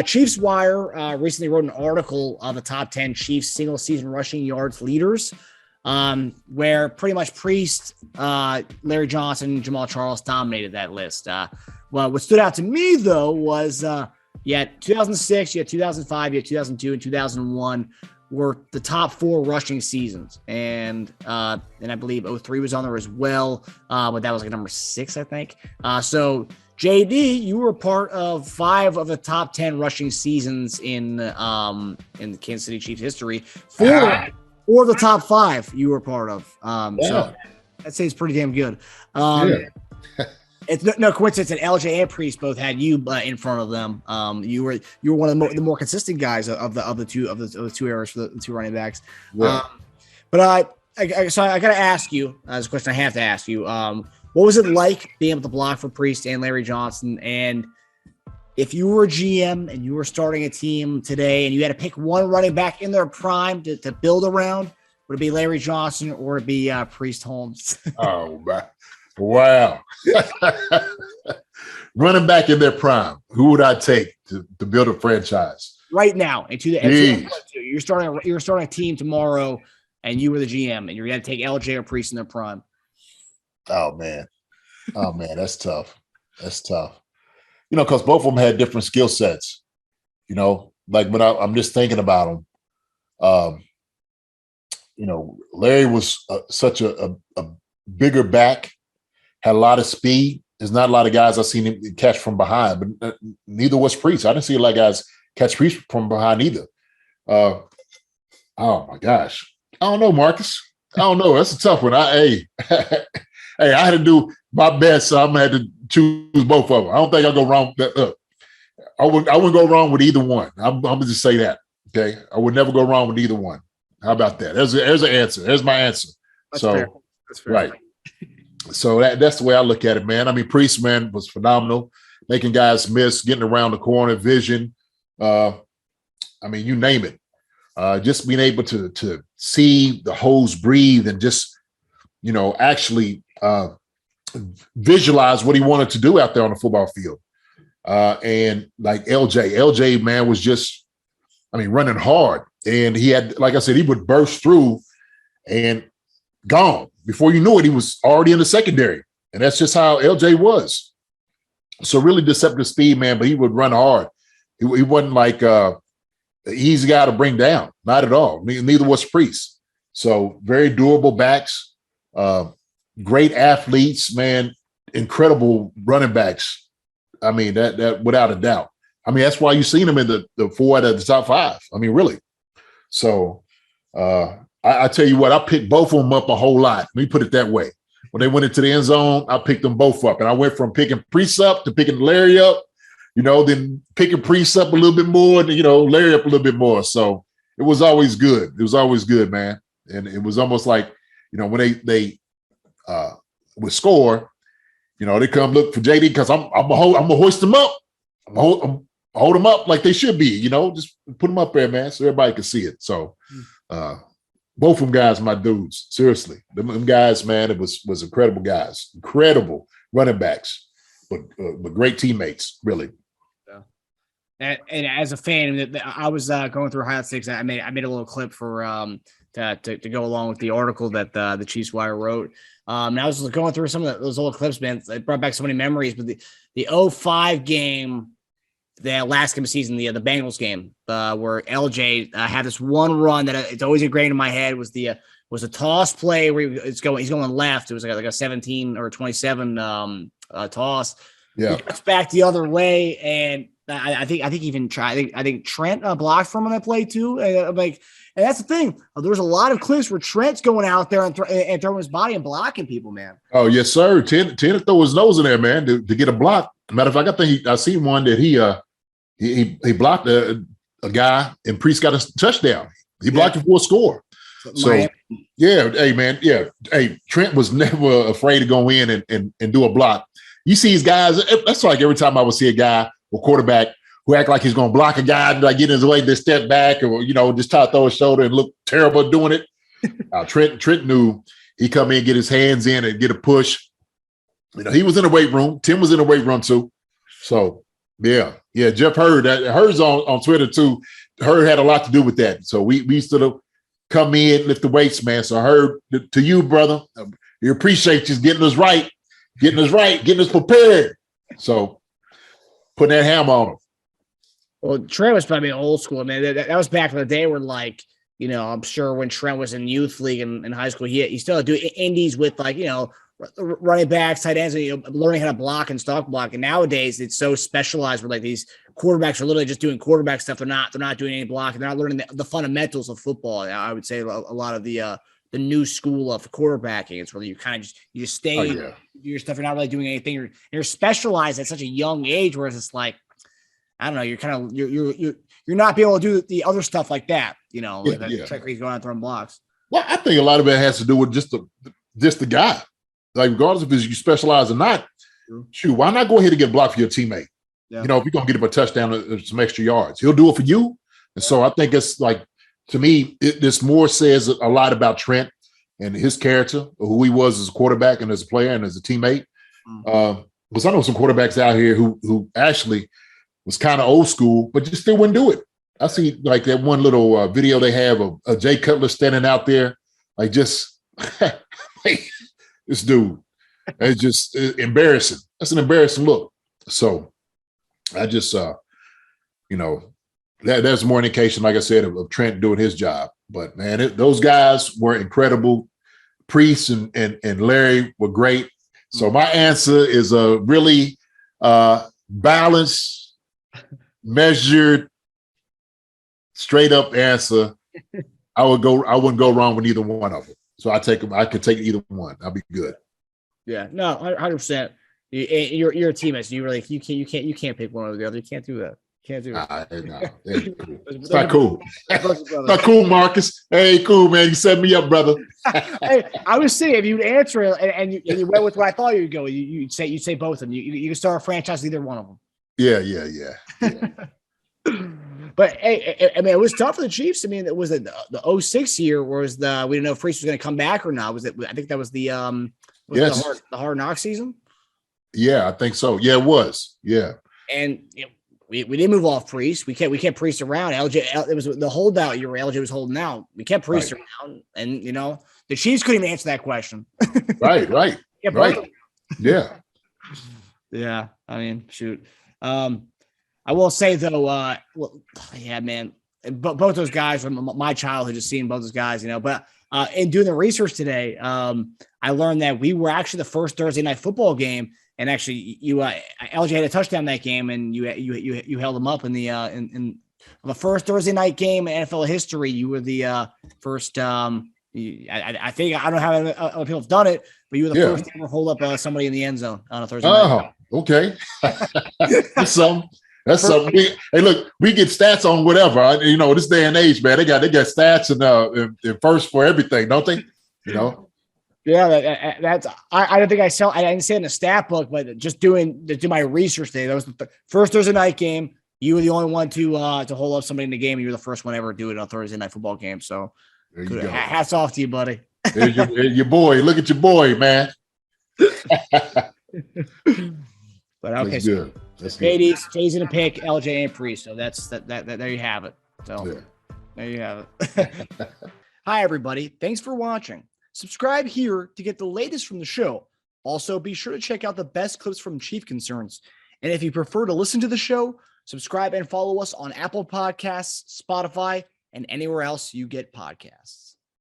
Chiefs Wire recently wrote an article of the top 10 Chiefs single season rushing yards leaders, where pretty much Priest, Larry Johnson, Jamal Charles dominated that list. Well, what stood out to me, though, was you had 2006, you had 2005, you had 2002, and 2001 were the top 4 rushing seasons. And I believe 03 was on there as well, but that was like number 6, I think. So JD, you were part of 5 of the top 10 rushing seasons in the Kansas City Chiefs history. 4 or the top 5 you were part of. So I'd say it's pretty damn good. It's no coincidence that LJ and Priest both had you in front of them. You were one of the more consistent guys of the two eras for the 2 running backs. Yeah. So I got to ask you, as a question I have to ask you, what was it like being able to block for Priest and Larry Johnson? And if you were a GM and you were starting a team today and you had to pick one running back in their prime to build around, would it be Larry Johnson or would it be Priest Holmes? Oh, wow. Running back in their prime, who would I take to build a franchise? Right now, you're starting a team tomorrow and you were the GM and you're going to take LJ or Priest in their prime. Oh man, that's tough. Because both of them had different skill sets. Like when I'm just thinking about them. Larry was such a bigger back, had a lot of speed. There's not a lot of guys I've seen him catch from behind, but neither was Priest. I didn't see a lot of guys catch Priest from behind either. Oh my gosh, I don't know, Marcus. I don't know. That's a tough one. Hey, I had to do my best, so I'm gonna have to choose both of them. I don't think I'll go wrong. I wouldn't go wrong with either one. I'm gonna just say that. Okay, I would never go wrong with either one. How about that? There's an answer. There's my answer. That's fair. Right. So that's the way I look at it, man. I mean, Priest, man, was phenomenal, making guys miss, getting around the corner, vision. I mean, you name it. Just being able to see the holes breathe and just, actually visualize what he wanted to do out there on the football field. And like LJ, man, was just, running hard. And he had, like I said, he would burst through and gone. Before you knew it, he was already in the secondary. And that's just how LJ was. So really deceptive speed, man, but he would run hard. He wasn't like an easy guy to bring down. Not at all. Neither was Priest. So very durable backs. Great athletes, man, incredible running backs. That without a doubt. That's why you've seen them in the 4 out of the top 5. Really. So I tell you what, I picked both of them up a whole lot. Let me put it that way. When they went into the end zone, I picked them both up. And I went from picking Priest up to picking Larry up, then picking Priest up a little bit more, and, Larry up a little bit more. So it was always good. It was always good, man. And it was almost like, when they would score, they come look for JD because I'm gonna hoist them up. I'm hold them up like they should be, just put them up there, man, so everybody can see it. So both of them guys, my dudes, seriously. Them guys, man, it was incredible guys, incredible running backs, but great teammates, really. And as a fan, I was going through highlight six. I made a little clip for to go along with the article that the Chiefs Wire wrote. And I was going through some of those old clips, man. It brought back so many memories. But the 05 game, the last game of the season, the Bengals game, where LJ had this one run that it's always ingrained in my head was a toss play where he's going left. It was like a 17 or 27 toss. Yeah, he cuts back the other way, and I think Trent blocked from on that play too. And that's the thing. There was a lot of clips where Trent's going out there and throwing his body and blocking people, man. Oh yes, sir. Tend to throw his nose in there, man, to get a block. Matter of fact, I think I seen one that he blocked a guy and Priest got a touchdown. He blocked him for a score. So yeah, hey man, yeah. Hey, Trent was never afraid to go in and do a block. You see these guys, that's like every time I would see a guy or quarterback who act like he's going to block a guy and like get in his way, just step back or, just try to throw his shoulder and look terrible doing it. Trent knew he'd come in, get his hands in and get a push. He was in the weight room. Tim was in the weight room too. So Yeah. Jeff Hurd. Hurd's on Twitter too. Hurd had a lot to do with that. So we used to come in, lift the weights, man. So Hurd, to you, brother, we appreciate you getting us right, getting us prepared. So putting that hammer on him. Well, Trent was probably old school, man. That was back in the day when, like, you know, I'm sure when Trent was in youth league in high school, he still do indies with, like, you know, running backs, tight ends, and, you know, learning how to block and stock block. And nowadays it's so specialized where, like, these quarterbacks are literally just doing quarterback stuff. They're not doing any blocking. They're not learning the fundamentals of football. I would say a lot of the new school of quarterbacking. It's where you kind of just stay do your stuff. You're not really doing anything. You're specialized at such a young age, whereas it's like, I don't know, you're not being able to do the other stuff like that, you know, check where he's going out throwing blocks. Well, I think a lot of it has to do with just the guy. Like, regardless if you specialize or not, shoot, why not go ahead and get a block for your teammate? Yeah. You know, if you're going to get him a touchdown or some extra yards, he'll do it for you. And so I think it's like, to me, this more says a lot about Trent and his character, who he was as a quarterback and as a player and as a teammate. Because I know some quarterbacks out here who actually was kind of old school, but just still wouldn't do it. I see like that one little video they have of Jay Cutler standing out there, like just like, this dude. It's just embarrassing. That's an embarrassing look. So I just, you know, that's more indication, like I said, of Trent doing his job. But man, those guys were incredible. Priest and Larry were great. So my answer is a really balanced, measured, straight up answer. I wouldn't go wrong with either one of them. So I could take either one. I'll be good. Yeah, no, 100%. You're a teammate. So you can't pick one or the other. You can't do that. Can't do it. No, it's not cool. Not cool, Marcus. Hey, cool, man. You set me up, brother. Hey, I was saying, if you'd answer it and you went with what I thought you'd go, you'd say both of them. You can start a franchise with either one of them. Yeah. But hey, I mean, it was tough for the Chiefs. I mean, it was the 06 year was we didn't know if Priest was going to come back or not. I think that was the hard knock season. Yeah, I think so. Yeah, it was. Yeah, and we didn't move off Priest. We kept Priest around. LJ, it was the holdout year where LJ was holding out. We kept Priest around, and you know the Chiefs couldn't even answer that question. Right. Yeah. Yeah. I mean, shoot. I will say though, yeah, man, both those guys from my childhood, just seeing both those guys, you know. But in doing the research today, I learned that we were actually the first Thursday night football game, and actually, LJ had a touchdown that game, and you held him up in the first Thursday night game in NFL history. You were the first. I think I don't know how other people have done it, but you were the first to ever hold up somebody in the end zone on a Thursday night. Oh, okay. That's something. Hey, look, we get stats on whatever. You know, this day and age, man, they got stats and first for everything, don't they? You know. Yeah, that's. I don't think I didn't say it in a stat book, but just do my research today. That was the first Thursday night game. You were the only one to hold up somebody in the game. You were the first one ever to do it on a Thursday night football game. So, there you go. Hats off to you, buddy. There's your boy. Look at your boy, man. But okay, that's so good. That's Jay's gonna pick LJ and Priest. So that's that. There you have it. So there you have it. Hi, everybody. Thanks for watching. Subscribe here to get the latest from the show. Also, be sure to check out the best clips from Chief Concerns. And if you prefer to listen to the show, subscribe and follow us on Apple Podcasts, Spotify, and anywhere else you get podcasts.